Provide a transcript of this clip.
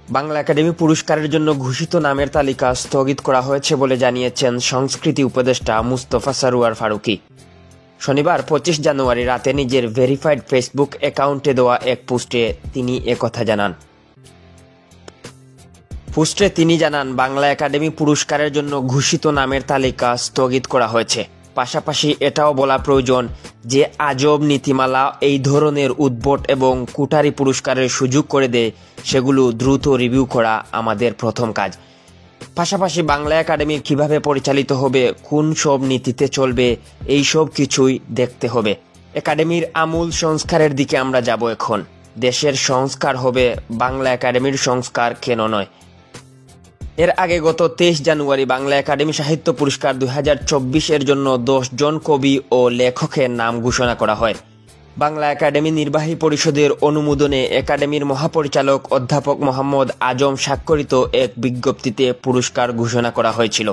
Bangla academy পুরস্কারের জন্য ঘোষিত নামের তালিকা স্থগিত করা হয়েছে বলে জানিয়েছেন সংস্কৃতি উপদেষ্টা মুস্তফা সরোয়ার ফারুকী। শনিবার 25 জানুয়ারি রাতে নিজের ভেরিফাইড ফেসবুক অ্যাকাউন্টে দেওয়া এক পোস্টে তিনি একথা জানান। পোস্টে তিনি জানান, বাংলা একাডেমি পুরস্কারের জন্য ঘোষিত নামের তালিকা স্থগিত করা হয়েছে। পাশাপাশি এটাও বলা প্রয়োজন যে আজব নীতিমালা এই ধরনের উদ্ভট এবং কুঠারি পুরস্কারের সুযোগ করে দেয়, সেগুলো দ্রুত রিভিউ করা আমাদের প্রথম কাজ। পাশাপাশি বাংলা একাডেমি কিভাবে পরিচালিত হবে, কোন সব নীতিতে চলবে, এই সব কিছুই দেখতে হবে। একাডেমির আমূল সংস্কারের দিকে আমরা যাব। এখন দেশের সংস্কার হবে, বাংলা একাডেমির সংস্কার কেন নয়। এর আগে গত 23 জানুয়ারি বাংলা একাডেমি সাহিত্য পুরস্কার 2024 জন্য 10 জন কবি ও লেখকের নাম ঘোষণা করা হয়। বাংলা একাডেমি নির্বাহী পরিষদের অনুমোদনে একাডেমির মহাপরিচালক অধ্যাপক মোহাম্মদ আজম স্বাক্ষরিত এক বিজ্ঞপ্তিতে পুরস্কার ঘোষণা করা হয়েছিল।